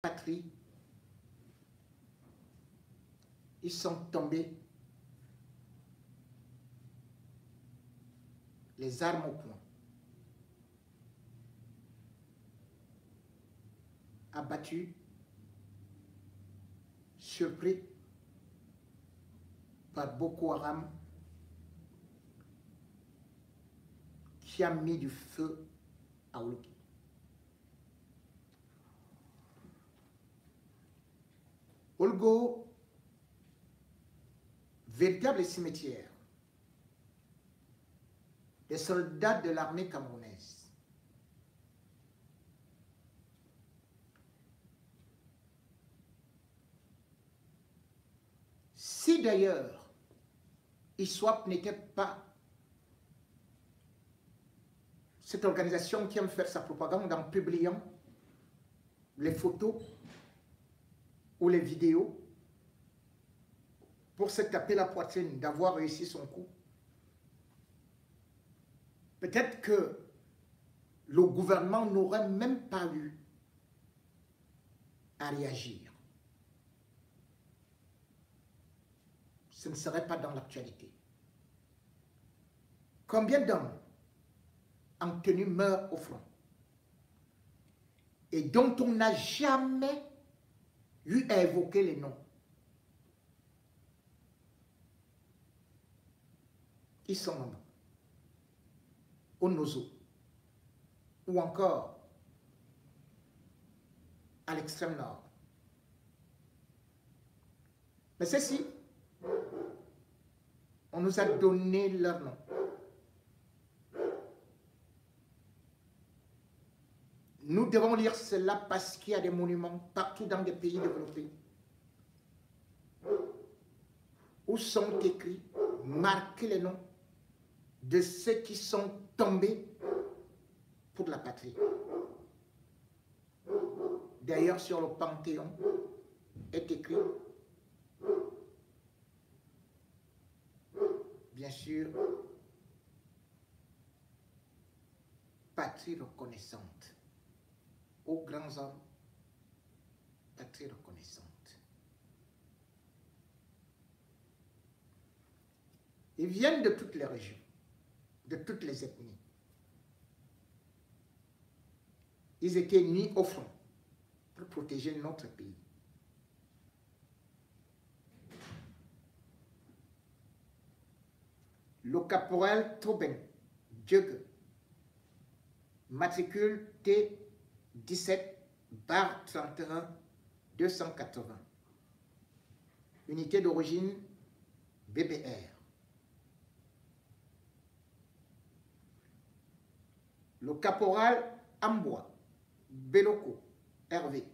patrie, ils sont tombés les armes au poing, abattus, surpris par Boko Haram qui a mis du feu à Oloki. Olgo, véritable cimetière des soldats de l'armée camerounaise. Si d'ailleurs ISWAP n'était pas cette organisation qui aime faire sa propagande en publiant les photos ou les vidéos pour se taper la poitrine d'avoir réussi son coup, peut-être que le gouvernement n'aurait même pas eu à réagir. Ce ne serait pas dans l'actualité. Combien d'hommes en tenue meurent au front et dont on n'a jamais eu à évoquer les noms? Ils sont nombreux. Au Nozo, ou encore à l'extrême nord. Mais ceci, on nous a donné leur nom. Nous devons lire cela parce qu'il y a des monuments partout dans des pays développés où sont écrits, marqués les noms de ceux qui sont tombés pour la patrie. D'ailleurs, sur le Panthéon est écrit, bien sûr, patrie reconnaissante. Aux grands hommes, patrie reconnaissante. Ils viennent de toutes les régions, de toutes les ethnies. Ils étaient mis au front pour protéger notre pays. Le caporal Tobin Diegue, matricule T17/31-280, unité d'origine BBR. Le caporal Ambois Beloko Hervé,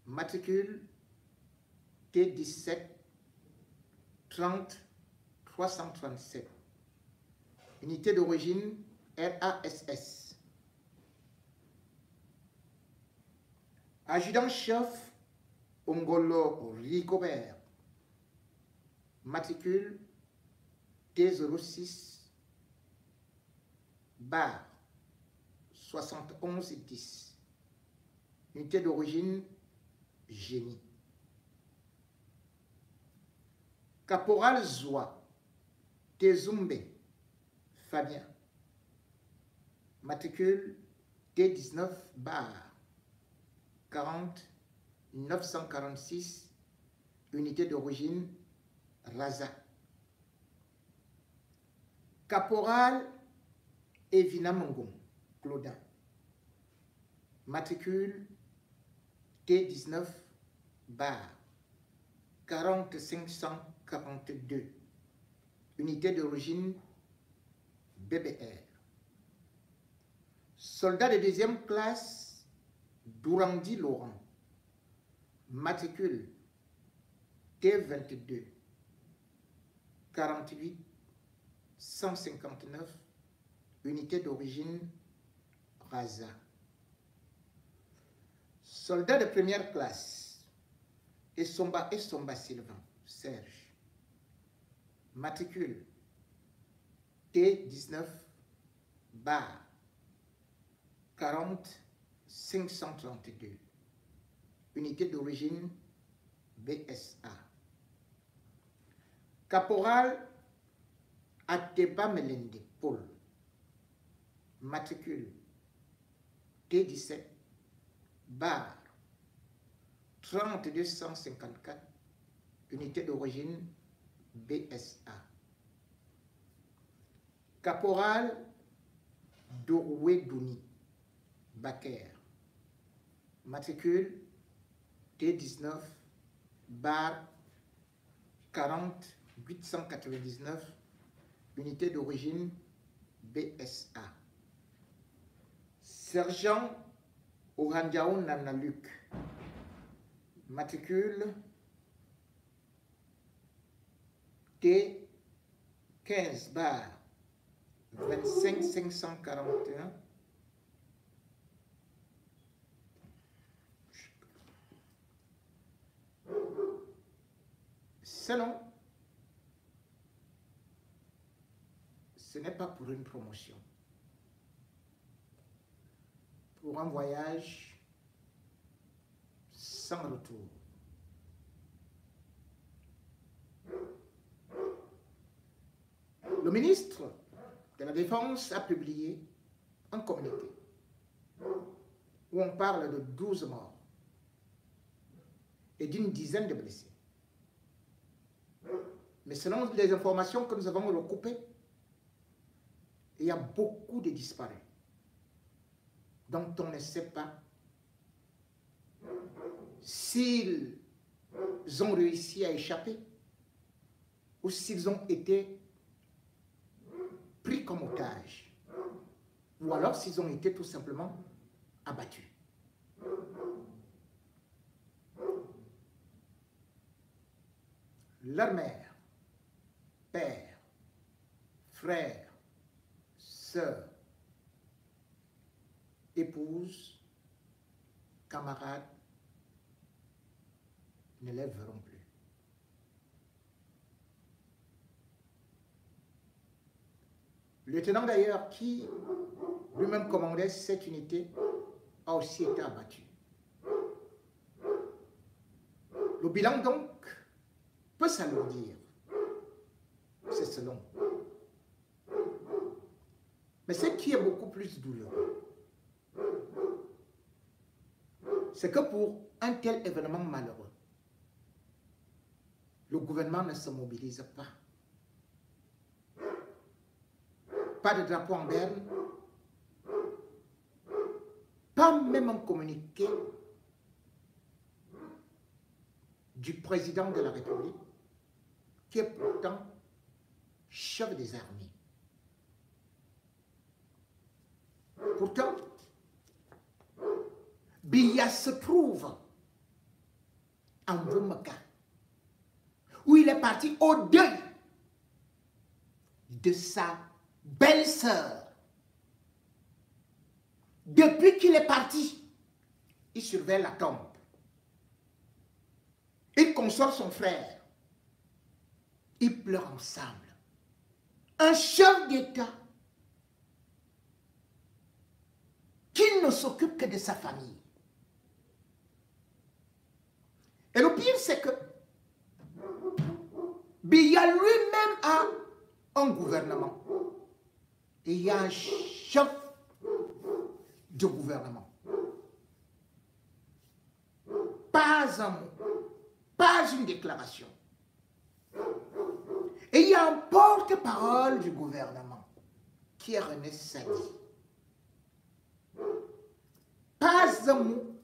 matricule T17-30-337, unité d'origine RASS. Adjudant-chef Ongolo Rigobert, matricule T06/7110, unité d'origine Génie. Caporal Zoua Tezumbe Fabien, matricule T19/40-946, unité d'origine Raza. Caporal Evina Mongom Claudin, matricule T19/40542, unité d'origine BBR. Soldat de deuxième classe Dourandi Laurent, matricule T22-48-159, unité d'origine Raza. Soldat de première classe Essomba Sylvain Serge, matricule T19/40-532, unité d'origine BSA. Caporal Ateba Melende Paul, matricule T17 bar 3254, unité d'origine BSA. Caporal Doroué Douni Baker, matricule T19 bar 40899, unité d'origine BSA. Sergent Oranjaou Nanaluk, matricule T15 bar 25541, selon, ce n'est pas pour une promotion, pour un voyage sans retour. Le ministre de la Défense a publié un communiqué où on parle de 12 morts et d'une dizaine de blessés. Mais selon les informations que nous avons recoupées, il y a beaucoup de disparus dont on ne sait pas s'ils ont réussi à échapper ou s'ils ont été pris comme otages ou alors s'ils ont été tout simplement abattus. Leur mère, père, frère, sœur, épouse, camarade ne les verront plus. Le lieutenant d'ailleurs qui lui-même commandait cette unité a aussi été abattu. Le bilan donc peut s'alourdir, c'est selon. Mais ce qui est beaucoup plus douloureux, c'est que pour un tel événement malheureux, le gouvernement ne se mobilise pas. Pas de drapeau en berne, pas même un communiqué du président de la République, qui est pourtant chef des armées. Pourtant, Biya se trouve en Boumaka, où il est parti au deuil de sa belle-sœur. Depuis qu'il est parti, il surveille la tombe. Il console son frère. Ils pleurent ensemble. Un chef d'État qui ne s'occupe que de sa famille. Et le pire, c'est que Biya lui-même a un gouvernement. Et il y a un chef de gouvernement. Pas un mot, pas une déclaration. Et il y a un porte-parole du gouvernement qui est René Sadi. Pas un mot,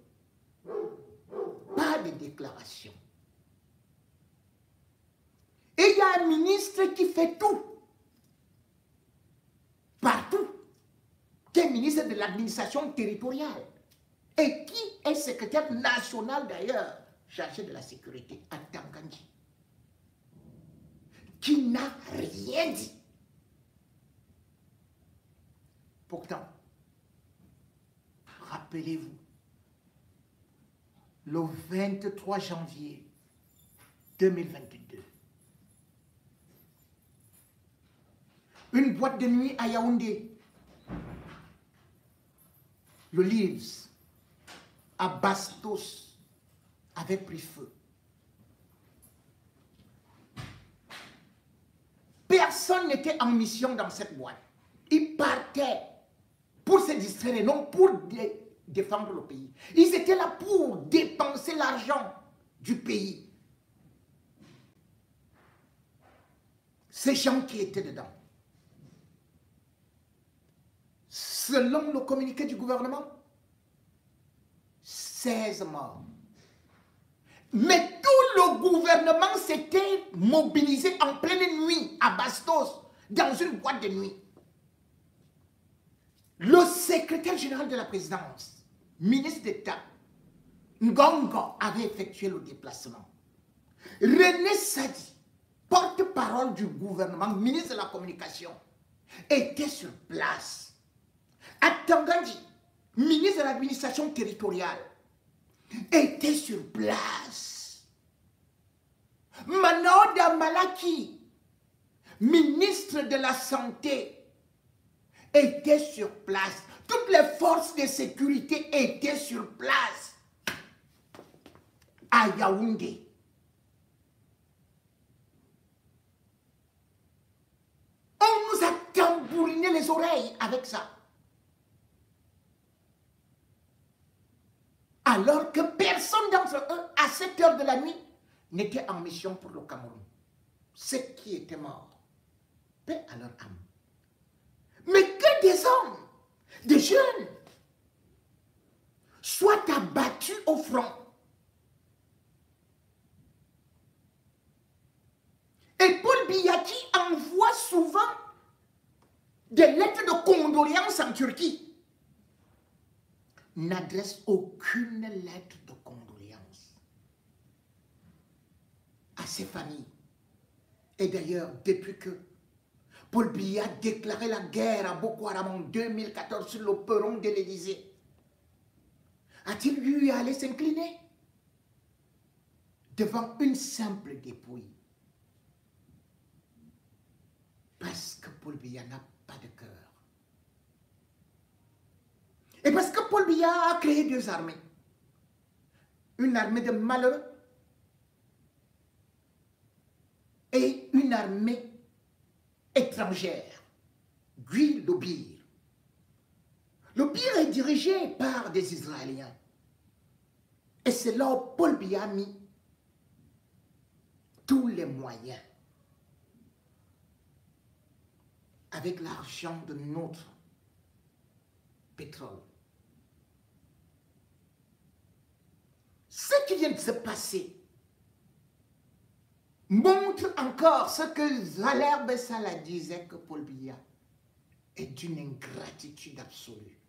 pas de déclaration. Et il y a un ministre qui fait tout, partout, qui est ministre de l'administration territoriale et qui est secrétaire national d'ailleurs, chargé de la sécurité à Tangandji, qui n'a rien dit. Pourtant, rappelez-vous, le 23 janvier 2022, une boîte de nuit à Yaoundé, le Leaves, à Bastos, avait pris feu. Personne n'était en mission dans cette boîte. Ils partaient pour se distraire et non pour défendre le pays. Ils étaient là pour dépenser l'argent du pays. Ces gens qui étaient dedans. Selon le communiqué du gouvernement, 16 morts. Mais tout le gouvernement s'était mobilisé en pleine nuit à Bastos, dans une boîte de nuit. Le secrétaire général de la présidence, ministre d'État, Ngongo, avait effectué le déplacement. René Sadi, porte-parole du gouvernement, ministre de la communication, était sur place. Atangandi, ministre de l'administration territoriale, était sur place. Manoda Malaki, ministre de la Santé, était sur place. Toutes les forces de sécurité étaient sur place. À Yaoundé. On nous a tambouriné les oreilles avec ça. Alors que personne d'entre eux, à cette heure de la nuit, n'était en mission pour le Cameroun. Ceux qui étaient morts, paix à leur âme. Mais que des hommes, des jeunes, soient abattus au front. Et Paul Biya envoie souvent des lettres de condoléances en Turquie. N'adresse aucune lettre de condoléances à ses familles. Et d'ailleurs, depuis que Paul Biya a déclaré la guerre à Boko Haram en 2014 sur le perron de l'Élysée, a-t-il eu à aller s'incliner devant une simple dépouille? Parce que Paul Biya n'a pas de cœur. Et parce que Paul Biya a créé deux armées. Une armée de malheureux et une armée étrangère, Guy le Bir. Le Bir est dirigé par des Israéliens. Et c'est là où Paul Biya a mis tous les moyens avec l'argent de notre pétrole. Ce qui vient de se passer montre encore ce que Zalair Bessala disait, que Paul Biya est d'une ingratitude absolue.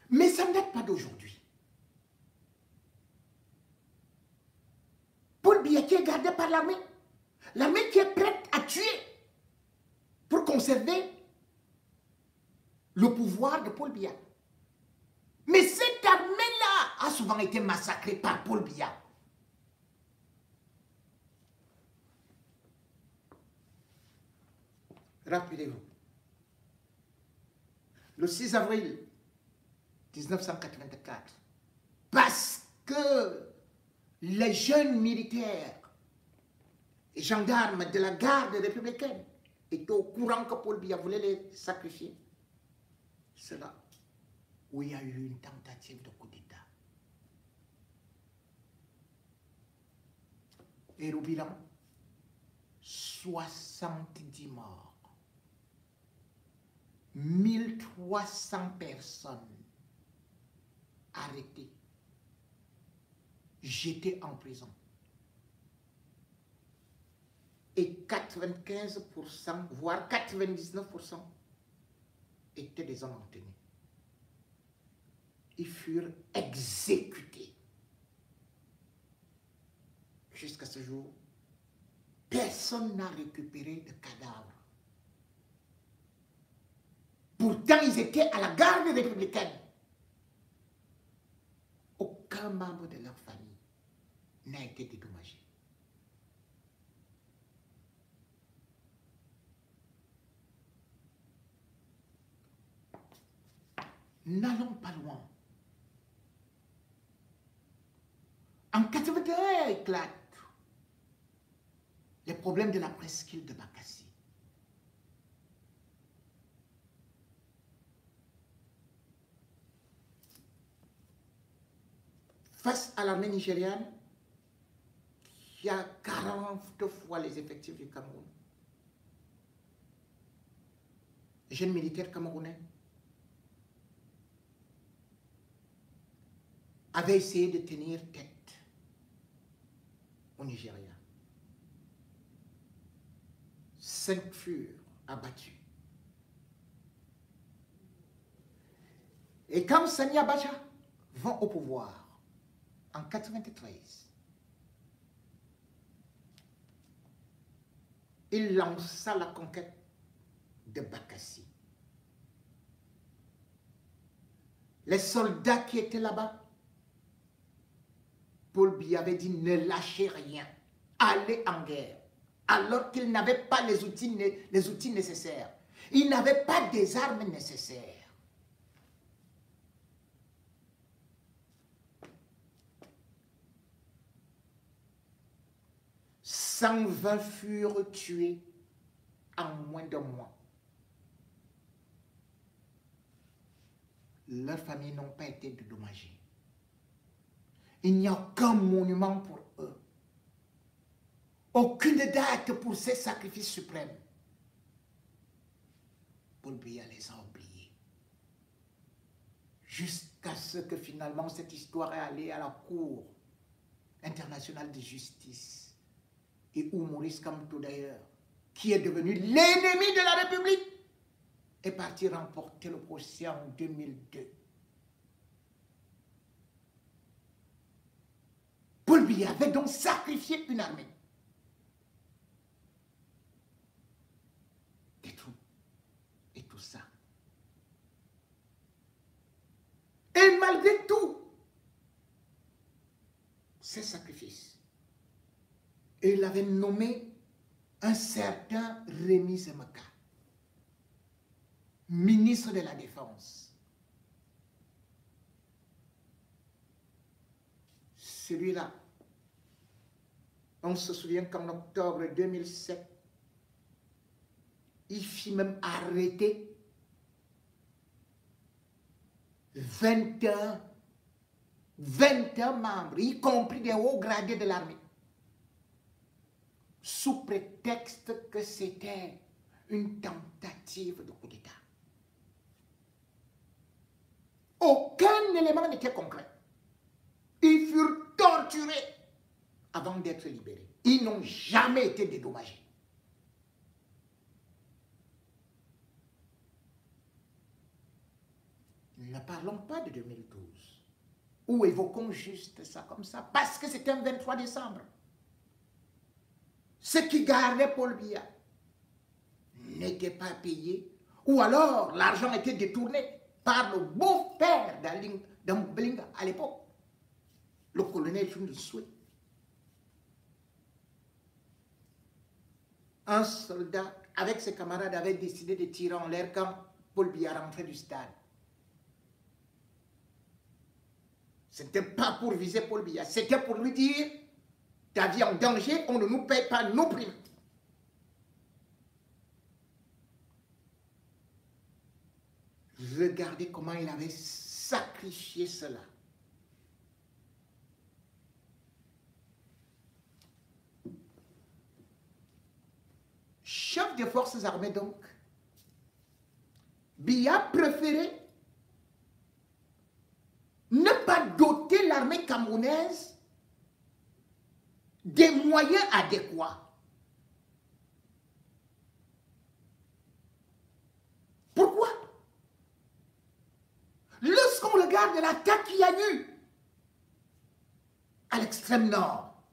Mais ça ne date pas d'aujourd'hui. Paul Biya qui est gardé par l'armée. L'armée qui est prête à tuer pour conserver le pouvoir de Paul Biya. Mais cette armée-là a souvent été massacrée par Paul Biya. Rappelez-vous, le 6 avril 1984, parce que les jeunes militaires et gendarmes de la garde républicaine étaient au courant que Paul Biya voulait les sacrifier, c'est là où il y a eu une tentative de coup d'État. Et au bilan, 70 morts, 1300 personnes arrêtées, jetées en prison. Et 95%, voire 99% étaient des hommes en tenue. Ils furent exécutés. Jusqu'à ce jour, personne n'a récupéré de cadavre. Pourtant, ils étaient à la garde républicaine. Aucun membre de leur famille n'a été dédommagé. N'allons pas loin. En 81 éclatent les problèmes de la presqu'île de Bakassi. Face à l'armée nigériane, qui a 40 fois les effectifs du Cameroun, les jeunes militaires camerounais avaient essayé de tenir tête au Nigeria. 5 furent abattus. Et quand Sani Abacha vont au pouvoir en 1993, il lança la conquête de Bakassi. Les soldats qui étaient là-bas, Paul Biya avait dit ne lâchez rien, allez en guerre, alors qu'il n'avait pas les outils nécessaires. Il n'avait pas des armes nécessaires. « 120 furent tués en moins d'un mois. Leurs familles n'ont pas été dédommagées. Il n'y a aucun monument pour eux. Aucune date pour ces sacrifices suprêmes. Paul Biya les a oubliés. Jusqu'à ce que finalement cette histoire est allée à la Cour internationale de justice. Et où Maurice Kamto d'ailleurs, qui est devenu l'ennemi de la République, est parti remporter le procès en 2002. Paul Biya avait donc sacrifié une armée. Des troupes. Et tout ça. Et malgré tout, ces sacrifices, et il avait nommé un certain Rémi Semaka, ministre de la Défense. Celui-là, on se souvient qu'en octobre 2007, il fit même arrêter 21 membres, y compris des hauts gradés de l'armée, sous prétexte que c'était une tentative de coup d'État. Aucun élément n'était concret. Ils furent torturés avant d'être libérés. Ils n'ont jamais été dédommagés. Ne parlons pas de 2012, ou évoquons juste ça comme ça, parce que c'était un 23 décembre. Ceux qui gardaient Paul Biya n'étaient pas payés, ou alors l'argent était détourné par le beau-père d'Amblinga à l'époque, le colonel Chunduswe. Un soldat avec ses camarades avait décidé de tirer en l'air quand Paul Biya rentrait du stade. Ce n'était pas pour viser Paul Biya, c'était pour lui dire ta vie en danger, on ne nous paye pas nos primes. Regardez comment il avait sacrifié cela. Chef des forces armées donc, Biya préférait ne pas doter l'armée camerounaise des moyens adéquats. Pourquoi? Lorsqu'on regarde l'attaque qu'il y a eu à l'extrême nord,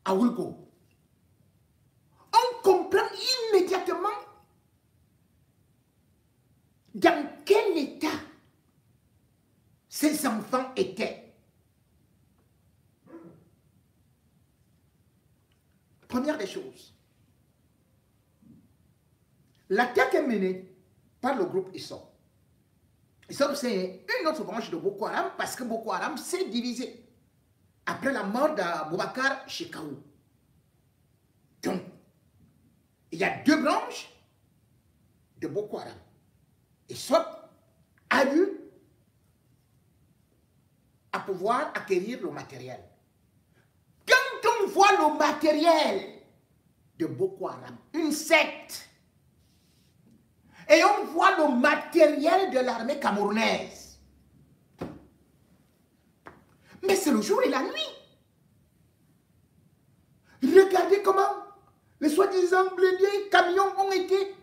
à Wulgo, on comprend immédiatement dans quel état ces enfants étaient. Première des choses, l'attaque est menée par le groupe ISOP. ISOP, c'est une autre branche de Boko Haram parce que Boko Haram s'est divisé après la mort d'Aboubacar Shekau. Donc, il y a deux branches de Boko Haram. ISOP a eu à pouvoir acquérir le matériel. Quand on voit le matériel de Boko Haram, une secte, et on voit le matériel de l'armée camerounaise, mais c'est le jour et la nuit. Regardez comment les soi-disant blindés, camions ont été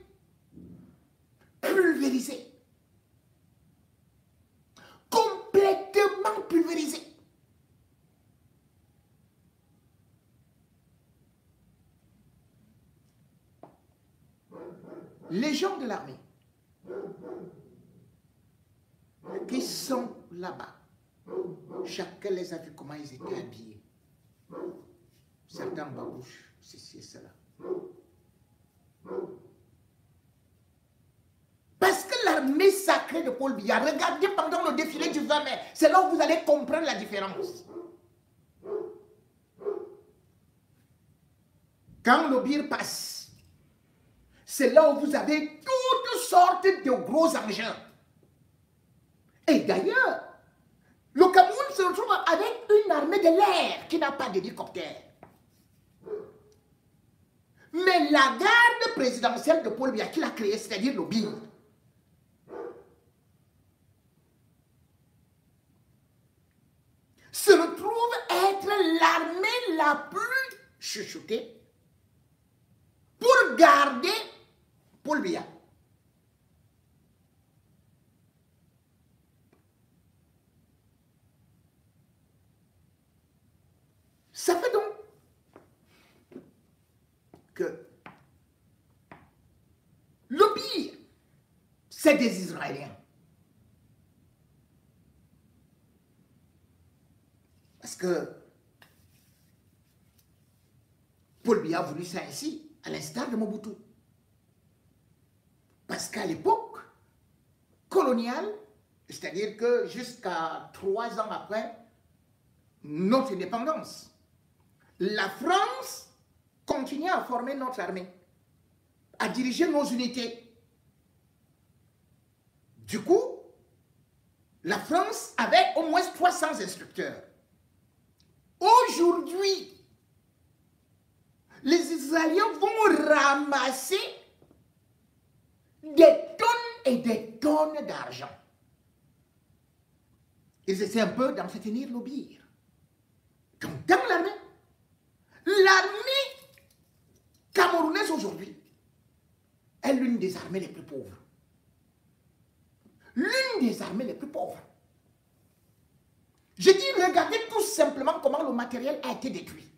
pulvérisés. Complètement pulvérisés. Les gens de l'armée qui sont là-bas, chacun les a vu comment ils étaient habillés. Certains babouches, ceci et cela. Parce que l'armée sacrée de Paul Biya, regardez pendant le défilé du 20 mai, c'est là où vous allez comprendre la différence. Quand le bir passe, c'est là où vous avez toutes sortes de gros engins. Et d'ailleurs, le Cameroun se retrouve avec une armée de l'air qui n'a pas d'hélicoptère. Mais la garde présidentielle de Paul Biya qui l'a créée, c'est-à-dire le BIR, se retrouve être l'armée la plus chuchotée pour garder Paul Biya. Ça fait donc que le BIR, c'est des Israéliens. Parce que Paul Biya a voulu ça ainsi, à l'instar de Mobutu. Parce qu'à l'époque coloniale, c'est-à-dire que jusqu'à 3 ans après notre indépendance, la France continuait à former notre armée, à diriger nos unités. Du coup, la France avait au moins 300 instructeurs. Aujourd'hui, les Israéliens vont ramasser des tonnes et des tonnes d'argent. Ils essaient un peu d'entretenir le BIR. Donc, dans l'armée camerounaise aujourd'hui est l'une des armées les plus pauvres. L'une des armées les plus pauvres. Je dis, regardez tout simplement comment le matériel a été détruit.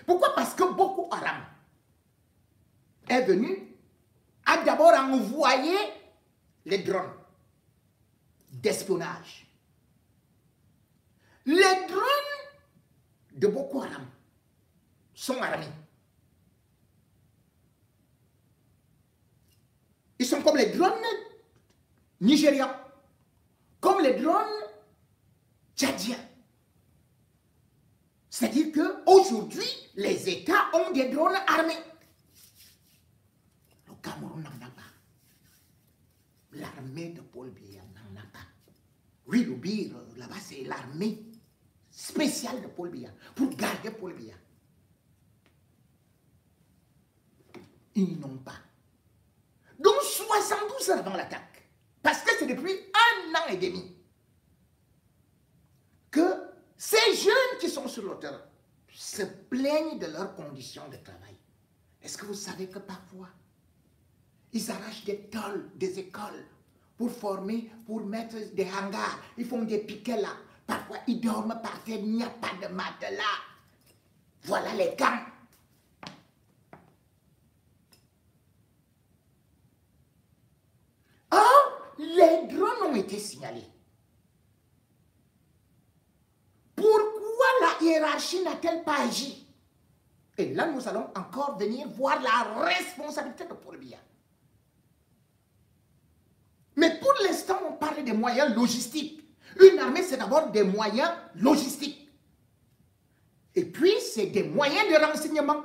Pourquoi? Parce que Boko Haram est venu, a d'abord envoyé les drones d'espionnage. Les drones de Boko Haram sont armés. Ils sont comme les drones nigérians, comme les drones tchadiens. C'est-à-dire qu'aujourd'hui, les États ont des drones armés. Le Cameroun n'en a pas. L'armée de Paul Biya n'en a pas. Oui, le BIR, là-bas, c'est l'armée spéciale de Paul Biya, pour garder Paul Biya. Ils n'ont pas. Donc 72 heures avant l'attaque, parce que c'est depuis 1 an et demi que ces jeunes qui sont sur le terrain se plaignent de leurs conditions de travail. Est-ce que vous savez que parfois, ils arrachent des tôles, des écoles, pour former, pour mettre des hangars, ils font des piquets là. Parfois, ils dorment par terre, il n'y a pas de matelas. Voilà les camps. Or, les drones ont été signalés. Pourquoi la hiérarchie n'a-t-elle pas agi? Et là, nous allons encore venir voir la responsabilité de Paul Biya. Mais pour l'instant, on parle des moyens logistiques. Une armée, c'est d'abord des moyens logistiques. Et puis, c'est des moyens de renseignement.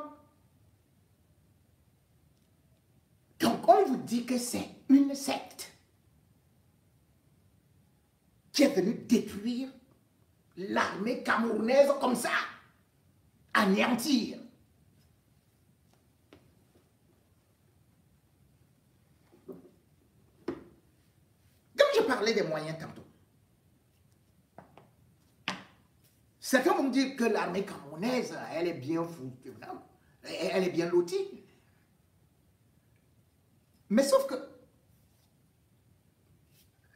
Donc, on vous dit que c'est une secte qui est venue détruire l'armée camerounaise comme ça, anéantir. Comme je parlais des moyens tantôt, certains vont me dire que l'armée camerounaise, elle est bien foutue, elle est bien lotie. Mais sauf que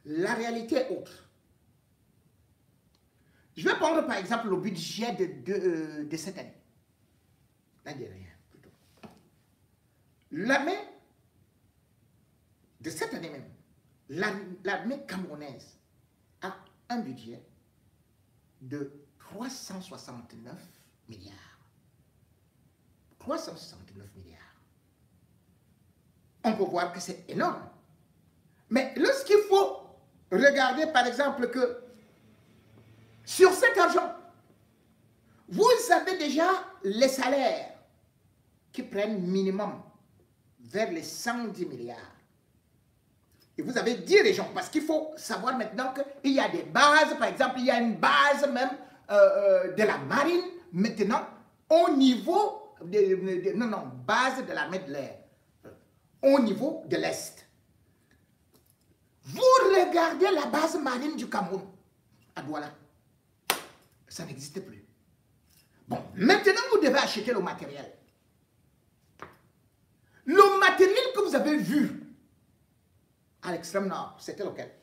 la réalité est autre. Je vais prendre par exemple le budget de cette année. L'année dernière, plutôt. L'armée de cette année même, l'armée camerounaise a un budget de 369 milliards. 369 milliards. On peut voir que c'est énorme. Mais lorsqu'il faut regarder par exemple que sur cet argent, vous avez déjà les salaires qui prennent minimum vers les 110 milliards. Et vous avez 10 régions, parce qu'il faut savoir maintenant qu'il y a des bases, par exemple, il y a une base même de la marine, maintenant, au niveau, base de l'armée de l'air, au niveau de l'Est. Vous regardez la base marine du Cameroun, à Douala. Ça n'existe plus. Bon, maintenant vous devez acheter le matériel. Le matériel que vous avez vu à l'extrême nord, c'était lequel?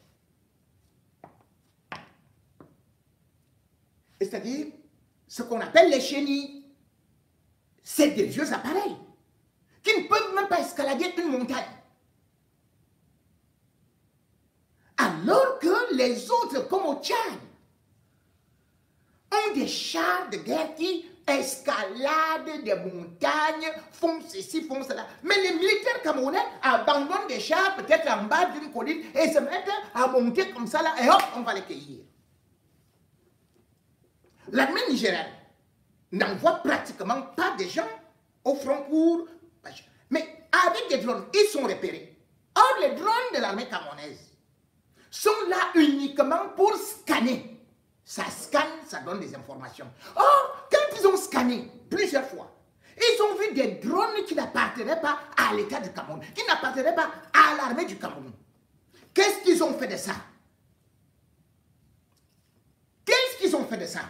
C'est-à-dire ce qu'on appelle les chenilles. C'est des vieux appareils qui ne peuvent même pas escalader une montagne. Alors que les autres, comme au Tchad, ont des chars de guerre qui escaladent des montagnes, font ceci, font cela. Mais les militaires camerounais abandonnent des chars peut-être en bas d'une colline et se mettent à monter comme ça là et hop, on va les cueillir. L'armée nigériane n'envoie pratiquement pas des gens au front pour... Mais avec des drones, ils sont repérés. Or, les drones de l'armée camerounaise sont là uniquement pour scanner. Ça scanne, ça donne des informations. Or, quand ils ont scanné plusieurs fois, ils ont vu des drones qui n'appartenaient pas à l'État du Cameroun, qui n'appartenaient pas à l'armée du Cameroun. Qu'est-ce qu'ils ont fait de ça? Qu'est-ce qu'ils ont fait de ça?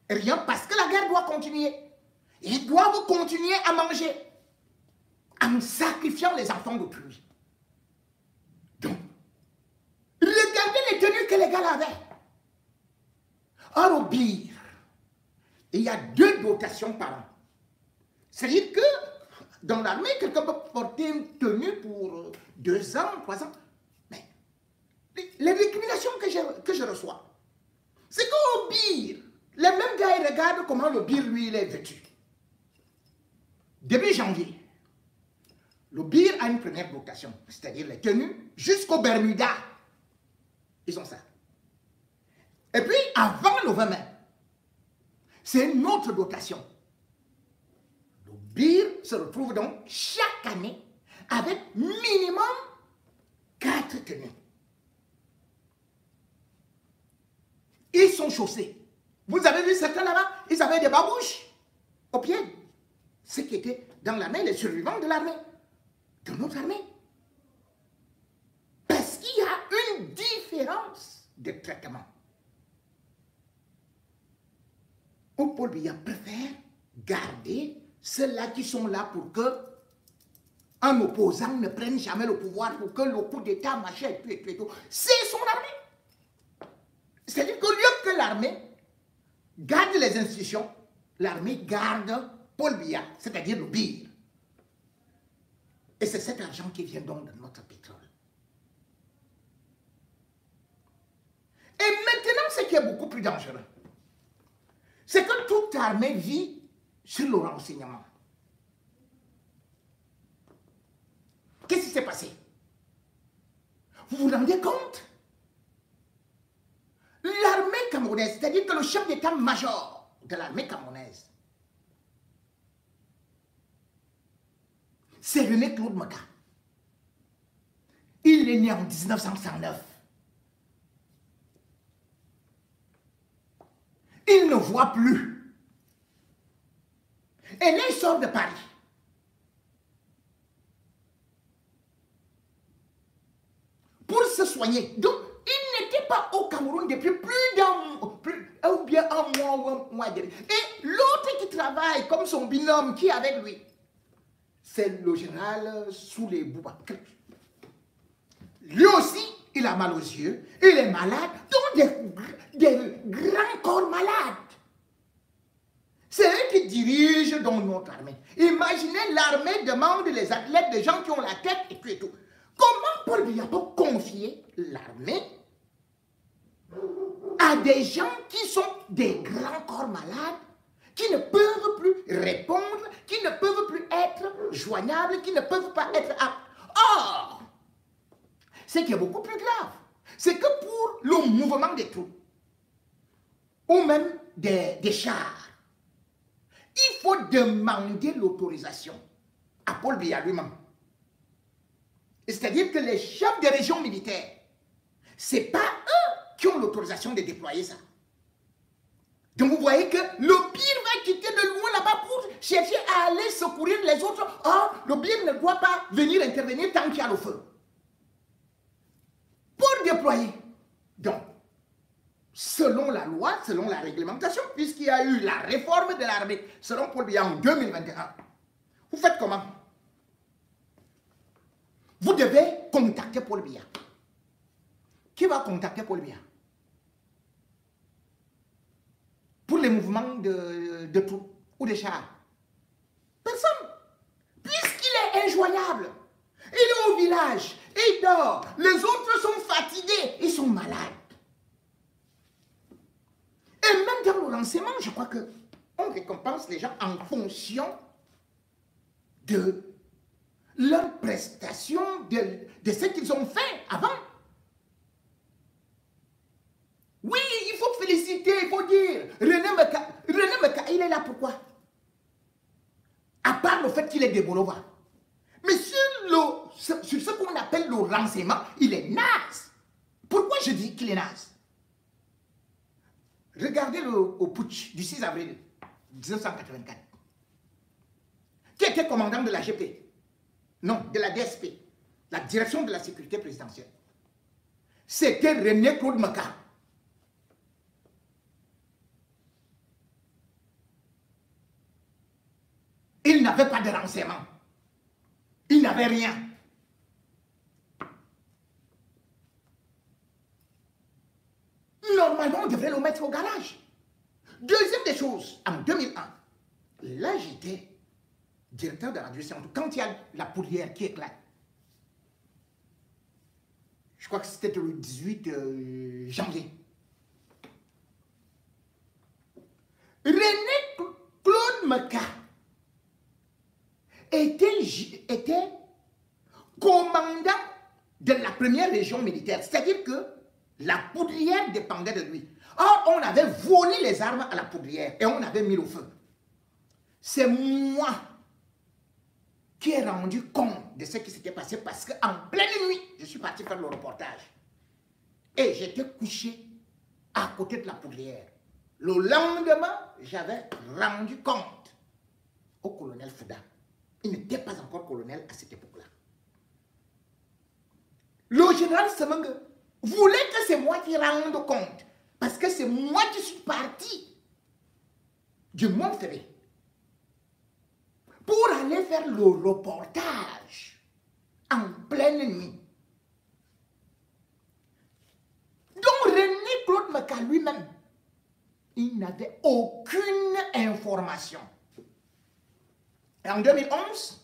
Rien, parce que la guerre doit continuer. Ils doivent continuer à manger en sacrifiant les enfants d'autrui. Donc, regardez les tenues que les gars avaient. Or, au BIR, il y a 2 dotations par an. C'est-à-dire que dans l'armée, quelqu'un peut porter une tenue pour 2 ans, 3 ans. Mais les récriminations que je reçois, c'est qu'au BIR, les mêmes gars, ils regardent comment le BIR, lui, il est vêtu. Début janvier, le BIR a une première dotation, c'est-à-dire les tenues jusqu'au Bermuda. Ils ont ça. Et puis, avant le 20 mai, c'est une autre dotation. Le BIR se retrouve donc chaque année avec minimum 4 tenues. Ils sont chaussés. Vous avez vu certains là-bas, ils avaient des babouches aux pieds. Ceux qui étaient dans l'armée, les survivants de l'armée, de notre armée. Parce qu'il y a une différence de traitement. Paul Biya préfère garder ceux-là qui sont là pour que un opposant ne prenne jamais le pouvoir, pour que le coup d'État, machin, et tout. C'est son armée. C'est-à-dire qu'au lieu que l'armée garde les institutions, l'armée garde Paul Biya, c'est-à-dire le BIR. Et c'est cet argent qui vient donc de notre pétrole. Et maintenant, ce qui est beaucoup plus dangereux, c'est que toute armée vit sur le renseignement. Qu'est-ce qui s'est passé? Vous vous rendez compte? L'armée camerounaise, c'est-à-dire que le chef d'état-major de l'armée camerounaise, c'est René-Claude Maka. Il est né en 1909. Il ne voit plus. Et là, il sort de Paris. Pour se soigner. Donc, il n'était pas au Cameroun depuis plus d'un ou bien un mois ou un mois et demi. Et l'autre qui travaille comme son binôme qui est avec lui, c'est le général Soulé Bouba. Lui aussi, il a mal aux yeux, il est malade, donc des grands corps malades. C'est eux qui dirigent dans notre armée. Imaginez, l'armée demande les athlètes, des gens qui ont la tête et tout et tout. Comment Paul Biya peut confier l'armée à des gens qui sont des grands corps malades, qui ne peuvent plus répondre, qui ne peuvent plus être joignables, qui ne peuvent pas être aptes? Or, ce qui est beaucoup plus grave, c'est que pour le mouvement des troupes, ou même des chars, il faut demander l'autorisation à Paul Biya lui-même. C'est-à-dire que les chefs des régions militaires, ce n'est pas eux qui ont l'autorisation de déployer ça. Donc vous voyez que le pire va quitter de loin là-bas pour chercher à aller secourir les autres. Or, le pire ne doit pas venir intervenir tant qu'il y a le feu. Pour déployer. Donc, selon la loi, selon la réglementation, puisqu'il y a eu la réforme de l'armée, selon Paul Biya en 2021, vous faites comment? Vous devez contacter Paul Biya. Qui va contacter Paul Biya? Pour les mouvements de troupes ou de chars? Personne. Puisqu'il est injoignable. Il est au village, il dort. Les autres sont fatigués, ils sont malades. Et même dans le renseignement, je crois qu'on récompense les gens en fonction de leur prestation, de ce qu'ils ont fait avant. Oui, il faut féliciter, il faut dire. René Meka, il est là pourquoi? À part le fait qu'il est des Bolova. Mais sur ce qu'on appelle le renseignement, il est naze. Pourquoi je dis qu'il est naze? Regardez au putsch du 6 avril 1984. Qui était commandant de la GP? Non, de la DSP, la direction de la sécurité présidentielle. C'était René-Claude Maka. Il n'avait pas de renseignement. Il n'avait rien. Normalement, on devrait le mettre au garage. Deuxième des choses, en 2001, là j'étais directeur de la radio, quand il y a la poudrière qui éclate. Je crois que c'était le 18 janvier. René-Claude Meka était commandant de la première région militaire. C'est-à-dire que la poudrière dépendait de lui. Or, on avait volé les armes à la poudrière et on avait mis le feu. C'est moi qui ai rendu compte de ce qui s'était passé parce qu'en pleine nuit, je suis parti faire le reportage. Et j'étais couché à côté de la poudrière. Le lendemain, j'avais rendu compte au colonel Fouda. Il n'était pas encore colonel à cette époque-là. Le général Semeng voulait que c'est moi qui rende compte. Parce que c'est moi qui suis parti du Mont-Ferré pour aller faire le reportage en pleine nuit. Donc René-Claude Meka lui-même, il n'avait aucune information. Et en 2011,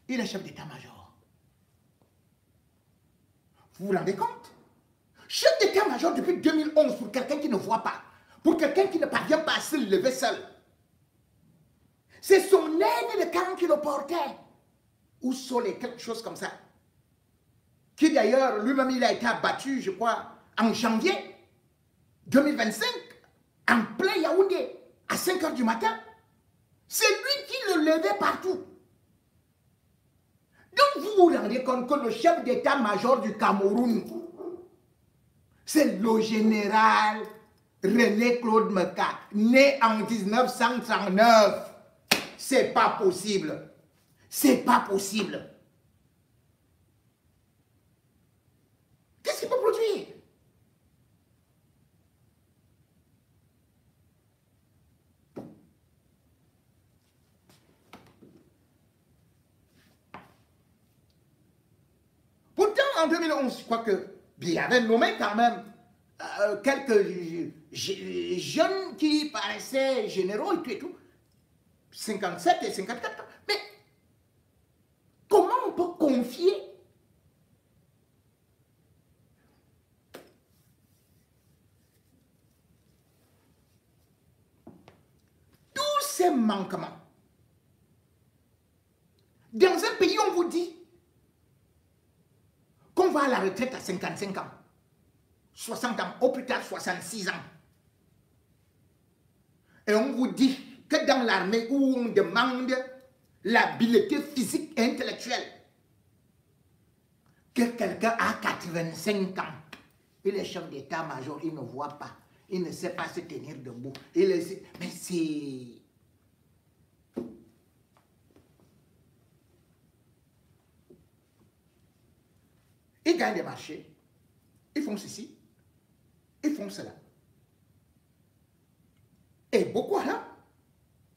il est chef d'état-major. Vous vous rendez compte? Chef d'état-major depuis 2011 pour quelqu'un qui ne voit pas, pour quelqu'un qui ne parvient pas à se lever seul. C'est son aide de camp qui le portait. ou Solé, quelque chose comme ça, qui d'ailleurs, lui-même, il a été abattu, je crois, en janvier 2025, en plein Yaoundé, à 5 h du matin. C'est lui qui le levait partout. Donc vous vous rendez compte que le chef d'état-major du Cameroun, c'est le général René Claude Meka, né en 1939. C'est pas possible. C'est pas possible. Qu'est-ce qu'il peut produire? Pourtant, en 2011, je crois que il avait nommé quand même quelques jeunes qui paraissaient généraux et tout. 57 et 54 ans. Mais comment on peut confier tous ces manquements dans un pays où on vous dit qu'on va à la retraite à 55 ans, 60 ans, au plus tard 66 ans. Et on vous dit que dans l'armée où on demande l'habileté physique et intellectuelle, que quelqu'un a 85 ans, il est chef d'état-major, il ne voit pas, il ne sait pas se tenir debout. Mais c'est... Ils gagnent des marchés, ils font ceci, ils font cela. Et beaucoup là.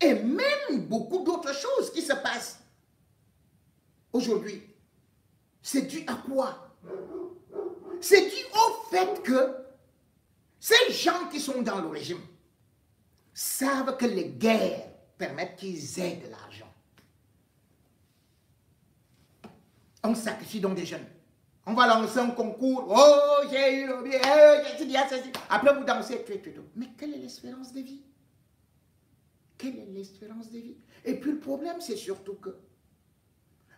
Et même beaucoup d'autres choses qui se passent aujourd'hui. C'est dû à quoi? C'est dû au fait que ces gens qui sont dans le régime savent que les guerres permettent qu'ils aient de l'argent. On sacrifie donc des jeunes. On va lancer un concours. Oh, j'ai eu le bien, j'ai dit ceci. Après, vous dansez. Mais quelle est l'espérance de vie? Quelle est l'espérance de vie? Et puis le problème, c'est surtout que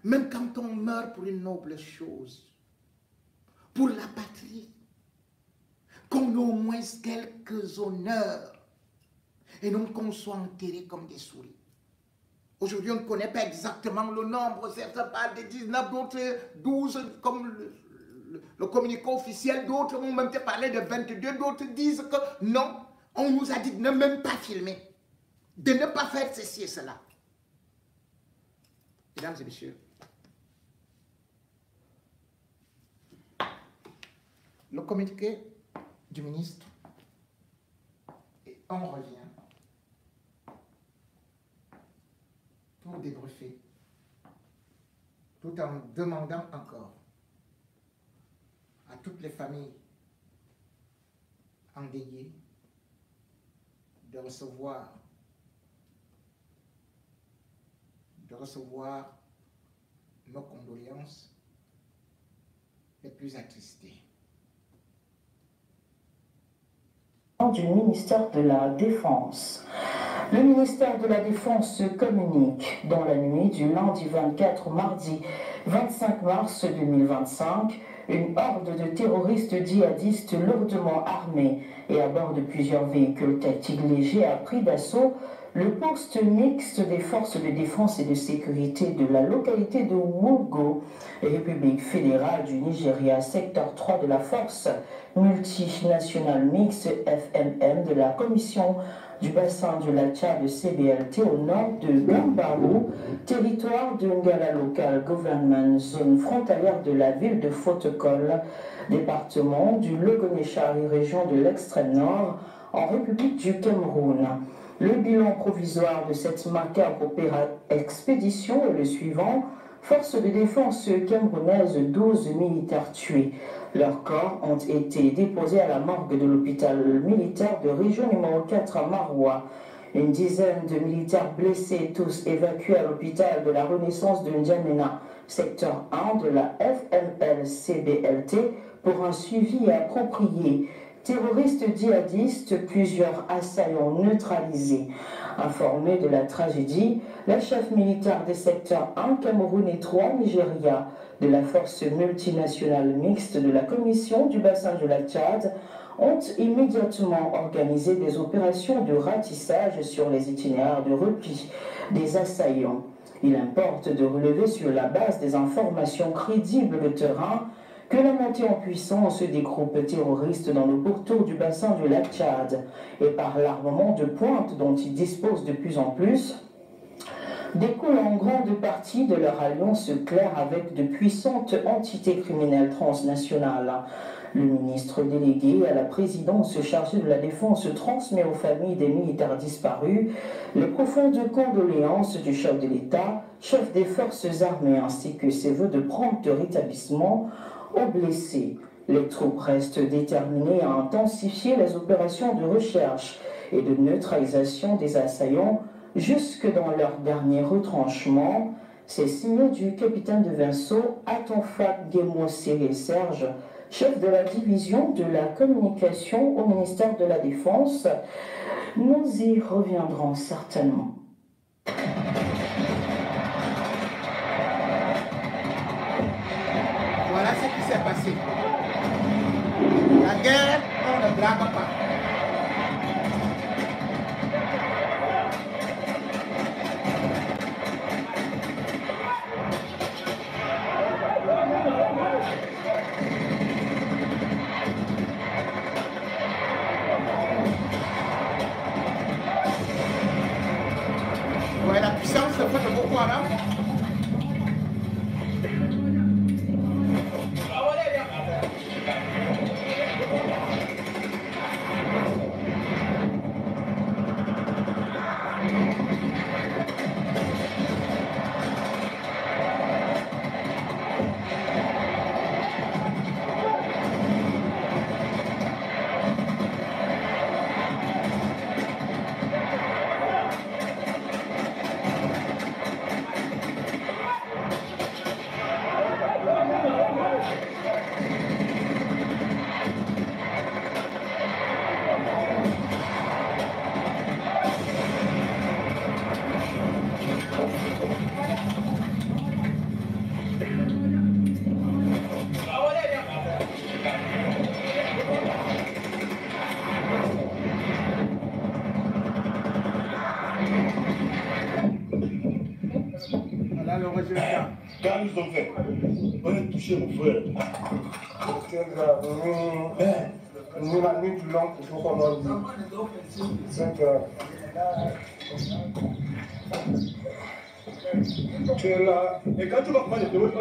même quand on meurt pour une noble chose, pour la patrie, qu'on ait au moins quelques honneurs, et non qu'on soit enterrés comme des souris. Aujourd'hui, on ne connaît pas exactement le nombre. Certains parlent de 19, d'autres 12, comme le communiqué officiel. D'autres ont même parlé de 22. D'autres disent que non, on nous a dit de ne même pas filmer, de ne pas faire ceci et cela. Mesdames et messieurs, le communiqué du ministre, et on revient pour débriefer, tout en demandant encore à toutes les familles endeuillées de recevoir nos condoléances les plus attristées. Du ministère de la Défense. Le ministère de la Défense communique dans la nuit du lundi 24 au mardi 25 mars 2025, une horde de terroristes djihadistes lourdement armés et à bord de plusieurs véhicules tactiques légers a pris d'assaut le poste mixte des forces de défense et de sécurité de la localité de Wogo, République fédérale du Nigeria, secteur 3 de la force multinationale mixte FMM de la commission du bassin de la Tchad CBLT au nord de Gambarou, territoire de Ngala Local Government, zone frontalière de la ville de Fotokol, département du Logoneshari, région de l'extrême nord, en République du Cameroun. Le bilan provisoire de cette macabre expédition est le suivant. Forces de défense camerounaises, 12 militaires tués. Leurs corps ont été déposés à la morgue de l'hôpital militaire de région numéro 4 à Maroua. Une dizaine de militaires blessés, tous évacués à l'hôpital de la Renaissance de N'Djamena, secteur 1 de la FML-CBLT, pour un suivi approprié. terroristes djihadistes, plusieurs assaillants neutralisés. Informée de la tragédie, la chef militaire des secteurs 1, Cameroun et 3, Nigeria, de la force multinationale mixte de la Commission du bassin du lac Tchad, ont immédiatement organisé des opérations de ratissage sur les itinéraires de repli des assaillants. Il importe de relever sur la base des informations crédibles de terrain que la montée en puissance des groupes terroristes dans le pourtour du bassin du lac Tchad et par l'armement de pointe dont ils disposent de plus en plus découle en grande partie de leur alliance claire avec de puissantes entités criminelles transnationales. Le ministre délégué à la présidence chargé de la défense transmet aux familles des militaires disparus les profondes condoléances du chef de l'État, chef des forces armées, ainsi que ses vœux de prompt rétablissement aux blessés. Les troupes restent déterminées à intensifier les opérations de recherche et de neutralisation des assaillants jusque dans leur dernier retranchement. C'est signé du capitaine de vaisseau Atonfa Guémo-Séré Serge, chef de la division de la communication au ministère de la Défense. Nous y reviendrons certainement. Voilà ce qui s'est passé. La guerre, on ne blague pas. Ouais, la puissance de Boko Haram. Voilà le résultat. Quand ils ont fait, on a touché mon frère. C'est grave. Nous, la nuit plus longue, il faut qu'on en dise. C'est grave. Tu es là. Et quand tu vas prendre les théories,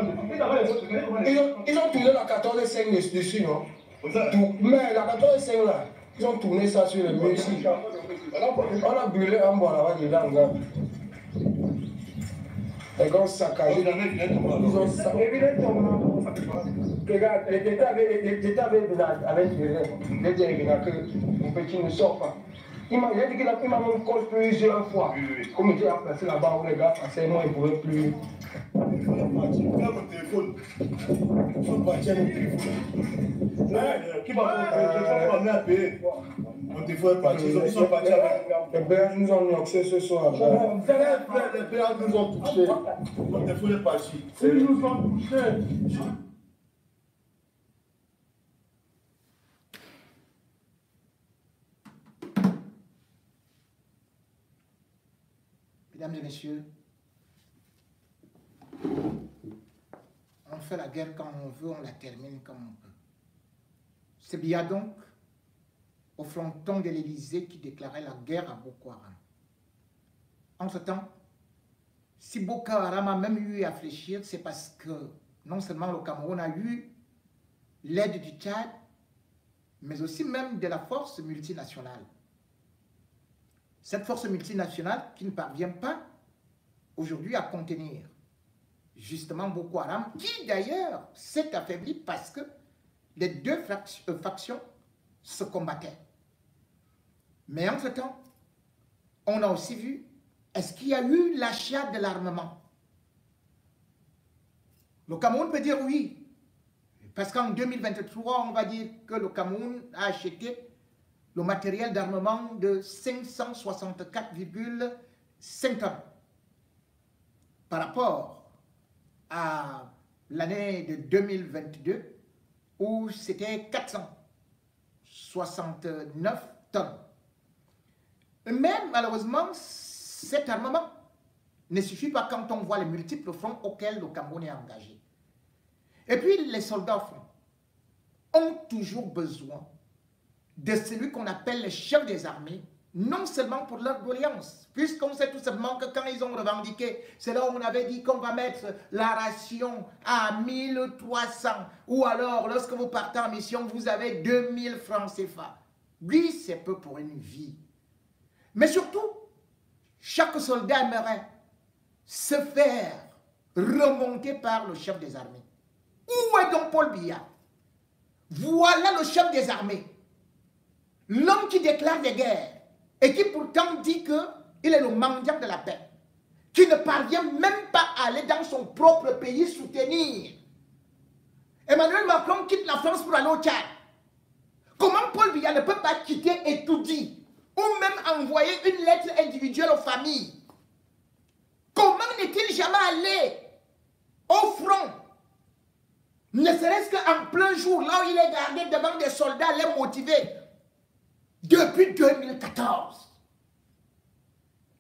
Ils ont tourné la 14.5 dessus, non? Mais la 14.5 là, ils ont tourné ça sur le mur ici. On a brûlé un bois là-bas dedans. Là. Les gars ont saccagé. Ils ont saccagé. Regarde, l'État avait dit que mon petit ne sort pas. Il m'a dit qu'il m'a même collé plusieurs fois. Comme il était placé là-bas où les gars passaient, moi, ils ne pouvaient plus. Mon téléphone. Il faut partir mon téléphone. Qui va m'amener à payer? Mon téléphone est parti. Ils sont partis avec. Les Belges nous ont noxé ce soir. Les Belges nous ont touchés. Mon téléphone est parti. Ils nous ont touchés. Mesdames et messieurs, on fait la guerre quand on veut, on la termine comme on peut. C'est bien donc au fronton de l'Élysée qui déclarait la guerre à Boko Haram. En ce temps, si Boko Haram a même eu à fléchir, c'est parce que non seulement le Cameroun a eu l'aide du Tchad, mais aussi même de la force multinationale. Cette force multinationale qui ne parvient pas aujourd'hui à contenir justement Boko Haram, qui d'ailleurs s'est affaibli parce que les deux factions se combattaient. Mais en ce temps, on a aussi vu, est-ce qu'il y a eu l'achat de l'armement? Le Cameroun peut dire oui, Parce qu'en 2023, on va dire que le Cameroun a acheté le matériel d'armement de 564,5 tonnes par rapport à l'année de 2022 où c'était 469 tonnes. Mais malheureusement, cet armement ne suffit pas quand on voit les multiples fronts auxquels le Cameroun est engagé. Et puis les soldats au front ont toujours besoin de celui qu'on appelle le chef des armées, non seulement pour leur doléance, puisqu'on sait tout simplement que quand ils ont revendiqué, c'est là où on avait dit qu'on va mettre la ration à 1300, ou alors lorsque vous partez en mission, vous avez 2000 francs CFA. Oui, c'est peu pour une vie. Mais surtout, chaque soldat aimerait se faire remonter par le chef des armées. Où est donc Paul Biya? Voilà le chef des armées. L'homme qui déclare des guerres et qui pourtant dit qu'il est le mendiant de la paix, qui ne parvient même pas à aller dans son propre pays soutenir. Emmanuel Macron quitte la France pour aller au Tchad. Comment Paul Biya ne peut pas quitter et tout dire, ou même envoyer une lettre individuelle aux familles? Comment n'est-il jamais allé au front? Ne serait-ce qu'en plein jour, là où il est gardé devant des soldats, les motivés. Depuis 2014.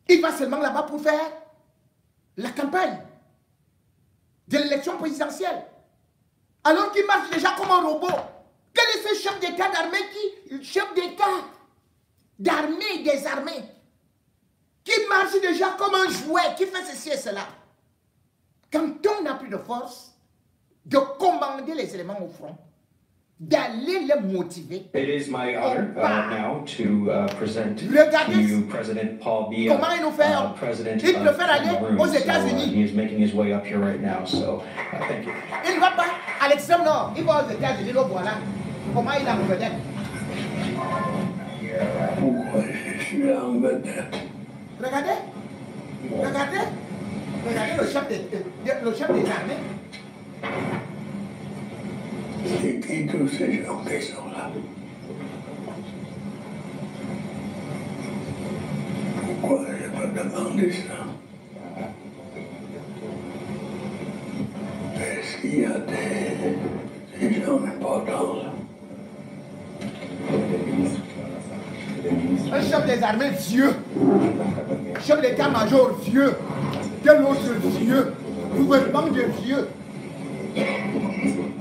Il va seulement là-bas pour faire la campagne de l'élection présidentielle. Alors qu'il marche déjà comme un robot. Quel est ce chef d'État d'armée chef d'État d'armée des armées, qui marche déjà comme un jouet, qui fait ceci et cela? Quand on n'a plus de force de commander les éléments au front, d'aller les motiver. It is my honor now to present to you President Paul Biya, comment il nous fait? President Il préfère aller Cameroon. aux États-Unis. He is making his way up here right now, so thank you. Il ne va pas à l'extrême nord, il va aux États-Unis, le voilà. Comment il a une vedette? Pourquoi je suis en vedette? Regardez, regardez, regardez le chef des armées. C'est qui tous ces gens qui sont là? Pourquoi je me demande ça? Est-ce qu'il y a des gens importants là? Un chef des armées vieux, chef d'état-major vieux, quel autre vieux, gouvernement de vieux.